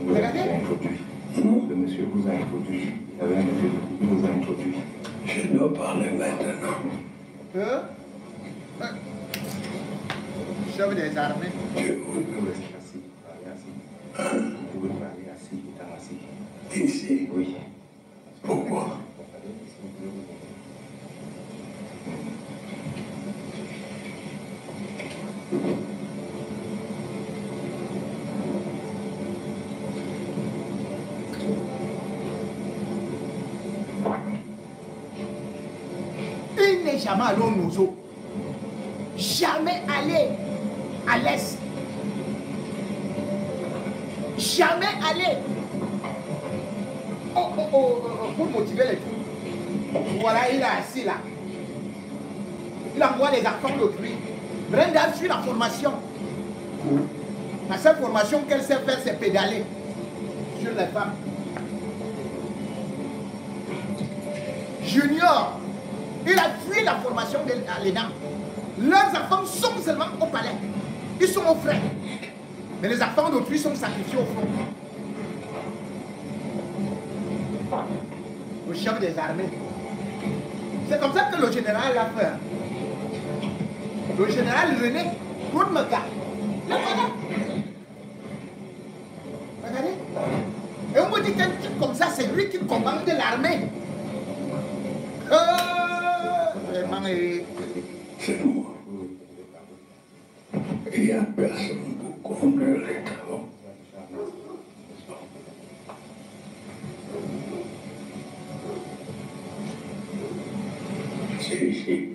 Regardez. Le monsieur vous a introduit. Il y avait un monsieur qui vous a introduit. Je dois parler maintenant. Chef des armées. Je vous Vous restez assis. Parlez assis. Vous pouvez parler assis, étant assis. ici. Oui. Pourquoi? Il n'est jamais allé au Nozo. Jamais allé à l'Est. Jamais allé. Pour motiver les troupes. Voilà, il est assis là. Il envoie les enfants d'autrui. Brenda suit la formation. La seule formation qu'elle sait faire, c'est pédaler sur les femmes. Junior, il a fui la formation de l'ENAM. Leurs enfants sont seulement au palais. Ils sont aux frais. Mais les enfants d'autrui sont sacrifiés au front. Le chef des armées. C'est comme ça que le général l'a fait. Le général René Goudmeka. Le voilà. Regardez. Et on me dit qu'un type comme ça, c'est lui qui commande l'armée. Vraiment, C'est moi. Il n'y a personne pour conduire les travaux. C'est ici.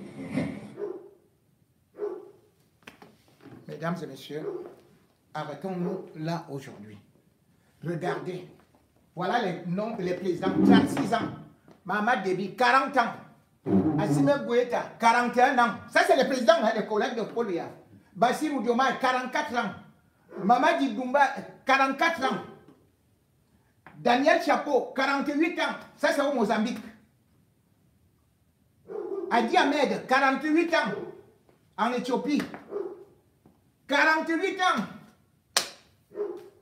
Mesdames et messieurs, arrêtons-nous là aujourd'hui. Regardez. Voilà les noms des présidents. 36 ans. Mamad Déby, 40 ans. Assimi Goïta, 41 ans. Ça, c'est les présidents, hein, les collègues de Paul Biya. Bassirou Diomaye, 44 ans. Mamadi Doumbouya, 44 ans. Daniel Chapo, 48 ans. Ça, c'est au Mozambique. Adi Ahmed, 48 ans. En Éthiopie. 48 ans.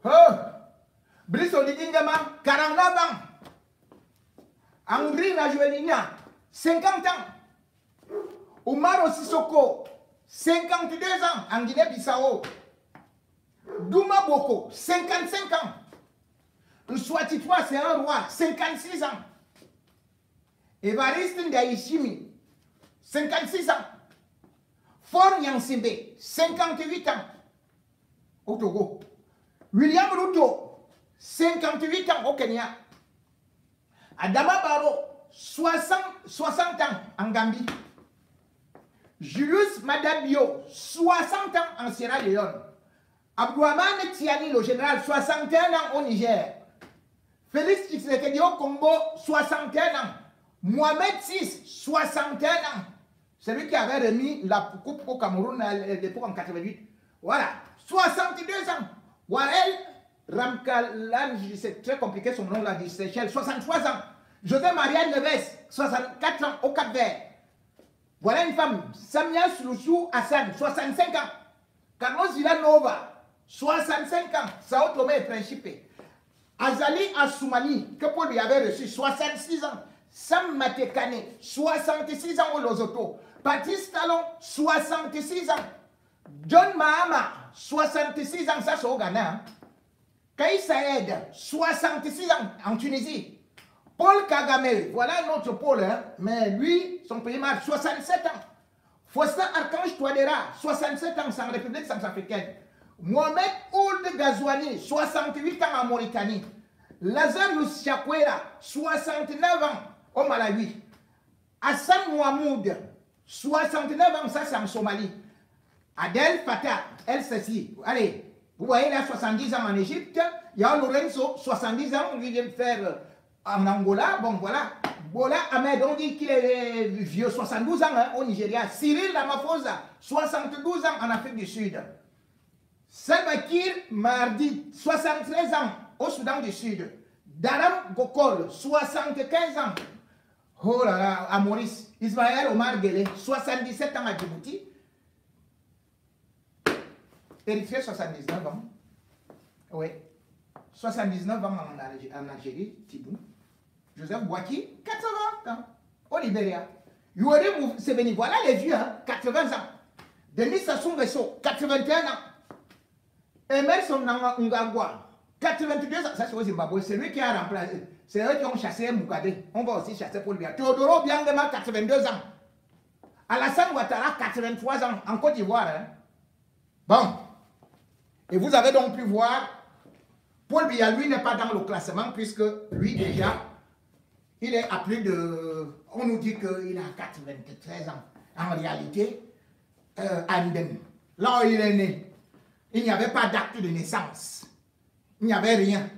Oh. Brice Oligingama, 49 ans. Henri Rajoelina, 50 ans. Oumaro Sissoko, 52 ans en Guinée-Bissau. Douma Boko, 55 ans. Nswatitwa, c'est un roi, 56 ans. Évariste Ndayishimiye, 56 ans. Faure Gnassingbé, 58 ans. Au Togo. William Ruto, 58 ans au Kenya. Adama Barrow, 60 ans en Gambie. Julius Madabio, 60 ans en Sierra Leone. Abdouhamane Tiani, le général, 61 ans au Niger. Félix Tshisekedi au Congo, 61 ans. Mohamed VI, 61 ans. Celui qui avait remis la coupe au Cameroun à l'époque en 88. Voilà, 62 ans. Warel Ramkalan, c'est très compliqué son nom là, du Seychelles, 63 ans. José Maria Neves, 64 ans au Cap-Vert. Voilà une femme, Samia Sulusu Hassan, 65 ans. Carlos Villanova, 65 ans, Sao Tomé et Principe. Azali Assoumani, que Paul lui avait reçu, 66 ans. Sam Matekane, 66 ans au Losoto. Patrice Talon, 66 ans. John Mahama, 66 ans, ça c'est au Ghana. Hein. Kais Saïd, 66 ans en Tunisie. Paul Kagame, voilà notre Paul, hein, mais lui, son pays marque 67 ans. Faustin Archange Touadéra, 67 ans en République centrafricaine. Mohamed Ould Ghazouani, 68 ans en Mauritanie. Lazarus Chakwera, 69 ans au Malawi. Hassan Mouhamoud, 69 ans, ça c'est en Somalie. Adel Fattah, elle ceci. Allez, vous voyez là, 70 ans en Égypte. Il y a Lorenzo, 70 ans, on lui vient de faire en Angola. Bon, voilà. Bola Ahmed, on dit qu'il est vieux, 72 ans hein, au Nigeria. Cyril Ramaphosa, 72 ans en Afrique du Sud. Salva Kiir Mardi, 73 ans au Soudan du Sud. Daram Gokol, 75 ans. Oh là là, à Maurice. Ismaël Omar Guelleh, 77 ans à Djibouti. Érythrée, 79 ans. Oui. 79 ans en Algérie, Tibou. Joseph Boaki, 80 ans. Au Libéria. Yoweri Museveni, voilà les vieux, hein, 80 ans. Denis Sassou Nguesso, 81 ans. Emerson Mnangagwa, 82 ans. Ça c'est au Zimbabwe. C'est lui qui a remplacé. C'est eux qui ont chassé Mugabe. On va aussi chasser Paul Biya. Théodoro Biangema, 82 ans. Alassane Ouattara, 83 ans. En Côte d'Ivoire. Hein. Bon. Et vous avez donc pu voir, Paul Biya, lui, n'est pas dans le classement, puisque lui, déjà, il est à plus de... On nous dit qu'il a 93 ans. En réalité, Anden, là où il est né, il n'y avait pas d'acte de naissance. Il n'y avait rien.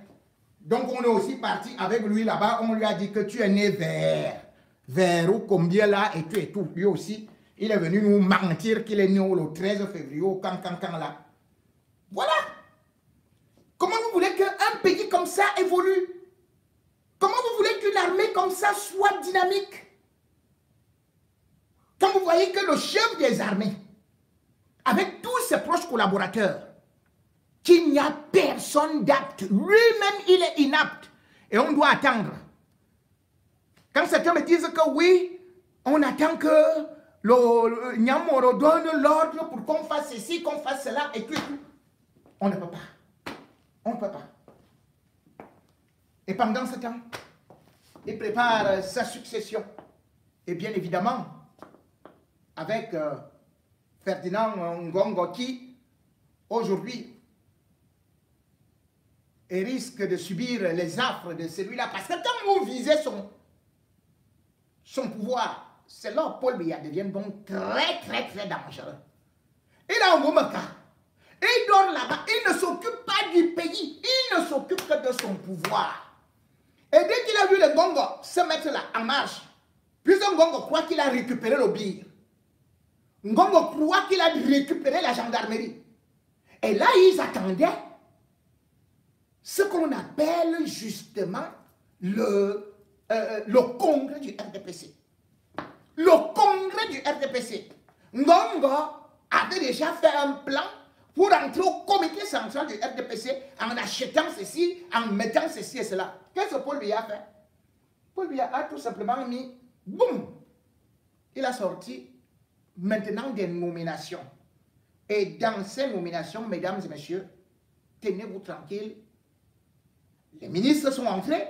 Donc, on est aussi parti avec lui là-bas. On lui a dit que tu es né vers ou combien là, et tout. Lui aussi, il est venu nous mentir qu'il est né le 13 février, au can là. Voilà. Comment vous voulez qu'un pays comme ça évolue? Comment vous voulez qu'une armée comme ça soit dynamique? Quand vous voyez que le chef des armées, avec tous ses proches collaborateurs, qu'il n'y a personne d'apte, lui-même il est inapte, et on doit attendre. Quand certains me disent que oui, on attend que le Nyamoro donne l'ordre pour qu'on fasse ceci, qu'on fasse cela, et tout. On ne peut pas. On ne peut pas. Et pendant ce temps, il prépare sa succession. Et bien évidemment, avec Ferdinand Ngongo qui, aujourd'hui, risque de subir les affres de celui-là. Parce que quand vous visez son pouvoir, c'est là où Paul Biya devient donc très dangereux. Et là, au moment Il dort là-bas, il ne s'occupe pas du pays, il ne s'occupe que de son pouvoir. Et dès qu'il a vu le Ngongo se mettre là en marche, puis Ngongo croit qu'il a récupéré le bir. Ngongo croit qu'il a récupéré la gendarmerie. Et là, ils attendaient ce qu'on appelle justement le congrès du RDPC. Le congrès du RDPC. Ngongo avait déjà fait un plan pour entrer au comité central du RDPC en achetant ceci, en mettant ceci et cela. Qu'est-ce que Paul Biya a fait? Paul Biya a tout simplement mis, boum, il a sorti maintenant des nominations. Et dans ces nominations, mesdames et messieurs, tenez-vous tranquilles, les ministres sont entrés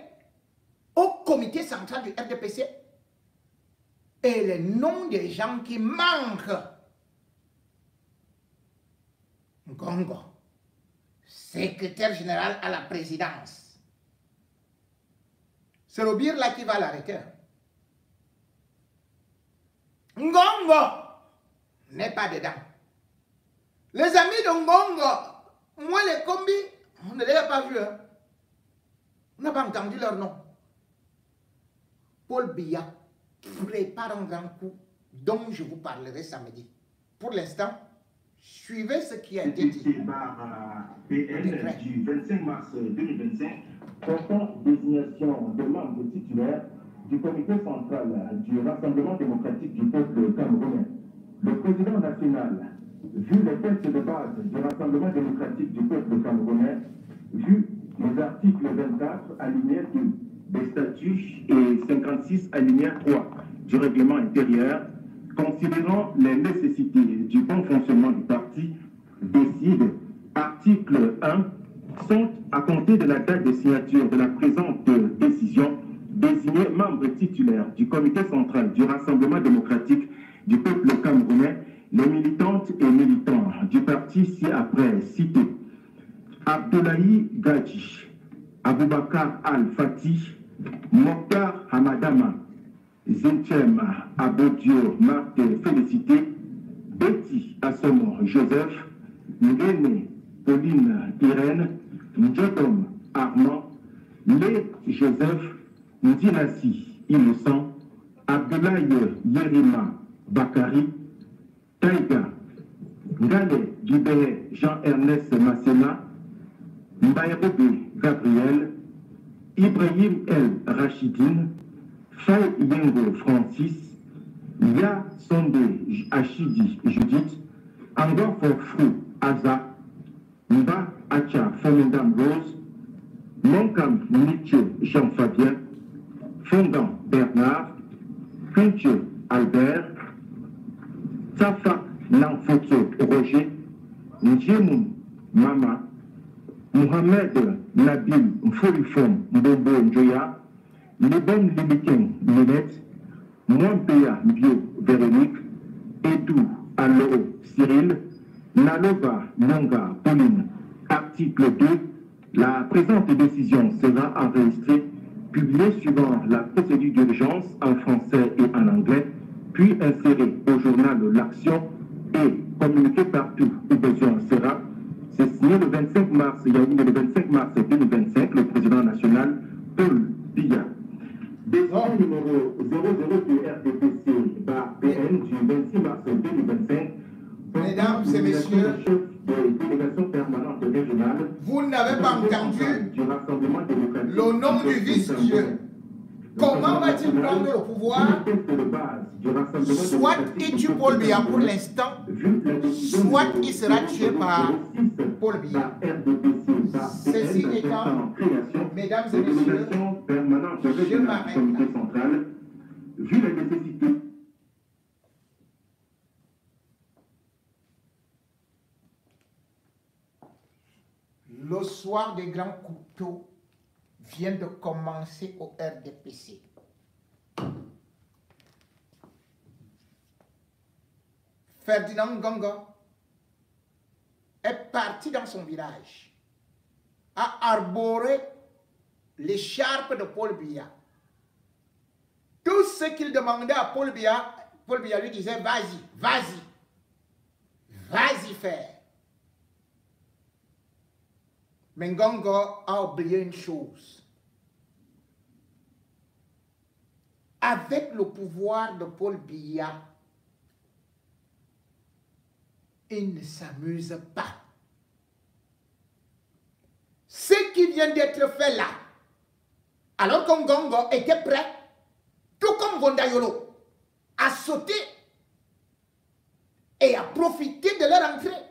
au comité central du RDPC et les noms des gens qui manquent. Ngongo, secrétaire général à la présidence. C'est le bir là qui va l'arrêter. Ngongo n'est pas dedans. Les amis de Ngongo, moi les combis, on ne les a pas vus. Hein. On n'a pas entendu leur nom. Paul Biya prépare un grand coup dont je vous parlerai samedi. Pour l'instant, suivez ce qui a été dit. Par PN du 25 mars 2025 portant désignation de membres titulaires du comité central du Rassemblement démocratique du peuple camerounais. Le président national, vu les textes de base du Rassemblement démocratique du peuple camerounais, vu les articles 24 alinéa 2 des statuts et 56 alinéa 3 du règlement intérieur, considérant les nécessités du bon fonctionnement du parti, décide, article 1, sont, à compter de la date de signature de la présente décision, désignés membres titulaires du comité central du Rassemblement démocratique du peuple camerounais, les militantes et militants du parti ci-après cité. Abdoulaye Gadji, Aboubakar Al-Fatih, Mokhtar Hamadama, Zinchem Abodio Marthe Félicité, Betty Assomo Joseph, Ngene Pauline Irène, Ndjodom Armand, Lé Joseph, Ndinassi Innocent, Abdoulaye Yerima Bakari, Taïga, Ngale Dubé Jean-Ernest Massena, Mbayabobe Gabriel, Ibrahim El Rachidine, Faye Yengo Francis, Ya Sonde Achidi Judith, Angor Fofrou Aza, Mba Acha Fomendam Rose, Monkam Nietzsche Jean-Fabien, Fondant Bernard, Kunche Albert, Tafa Lanfoto Roger, Ndjemoun Mama, Mohamed Nabil Mfolifon Mbombo Njoya, Lebon Libiken Linette, Mwampeya Mbio Véronique, Edou Allo Cyril, Nalova Nyonga Pauline. Article 2. La présente décision sera enregistrée, publiée suivant la procédure d'urgence en français et en anglais, puis insérée au journal L'Action et communiquée partout où besoin sera. C'est signé le 25 mars, Yaoundé, le 25 mars 2025, le président national Paul Biya. Décision numéro 002 RDPC par PN du 26 mars 2025. Mesdames et messieurs, des délégations permanentes régionales, vous n'avez pas entendu le nom du vice-dieu. Comment va-t-il prendre le pouvoir? Soit il tue Paul Biya pour l'instant, soit il sera tué par Paul Biya. Ceci étant, mesdames et messieurs, je m'arrête là. Vu la nécessité. Le soir des grands couteaux vient de commencer au RDPC. Ferdinand Ngongo est parti dans son village, a arboré l'écharpe de Paul Biya. Tout ce qu'il demandait à Paul Biya lui disait vas-y, vas-y, vas-y faire. Mais Ngongo a oublié une chose. Avec le pouvoir de Paul Biya, il ne s'amuse pas. Ce qui vient d'être fait là, alors que Ngongo était prêt, tout comme Vondayolo, à sauter et à profiter de leur entrée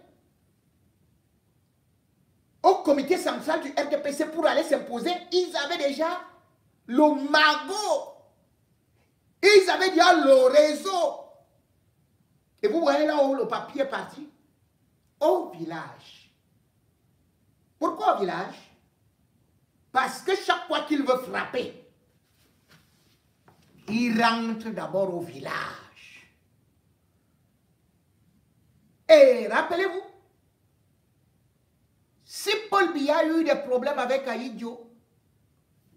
au comité central du RDPC pour aller s'imposer, ils avaient déjà le magot, ils avaient déjà le réseau. Et vous voyez là où le papier est parti? Au village. Pourquoi au village? Parce que chaque fois qu'il veut frapper, il rentre d'abord au village. Et rappelez-vous, si Paul Biya a eu des problèmes avec Ahidjo,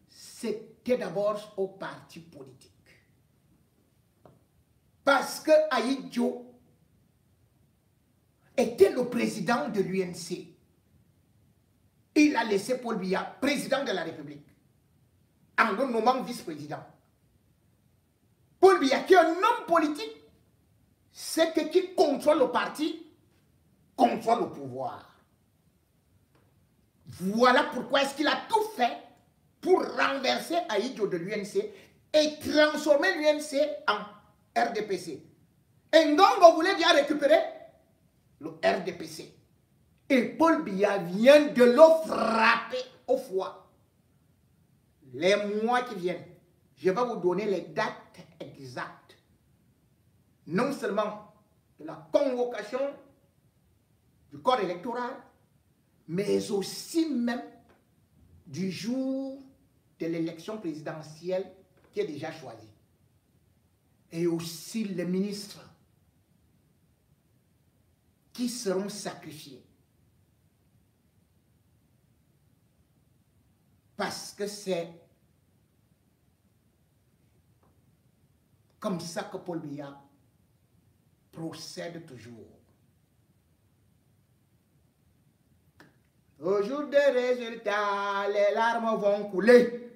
c'était d'abord au parti politique. Parce que Ahidjo était le président de l'UNC. Il a laissé Paul Biya président de la République, en le nommant vice-président. Paul Biya, qui est un homme politique, c'est que qui contrôle le parti, contrôle le pouvoir. Voilà pourquoi est-ce qu'il a tout fait pour renverser Ahidjo de l'UNC et transformer l'UNC en RDPC. Et Ngongo voulait bien récupérer le RDPC. Et Paul Biya vient de le frapper au foie. Les mois qui viennent, je vais vous donner les dates exactes. Non seulement de la convocation du corps électoral, mais aussi même du jour de l'élection présidentielle qui est déjà choisie. Et aussi les ministres qui seront sacrifiés. Parce que c'est comme ça que Paul Biya procède toujours. Au jour des résultats, les larmes vont couler.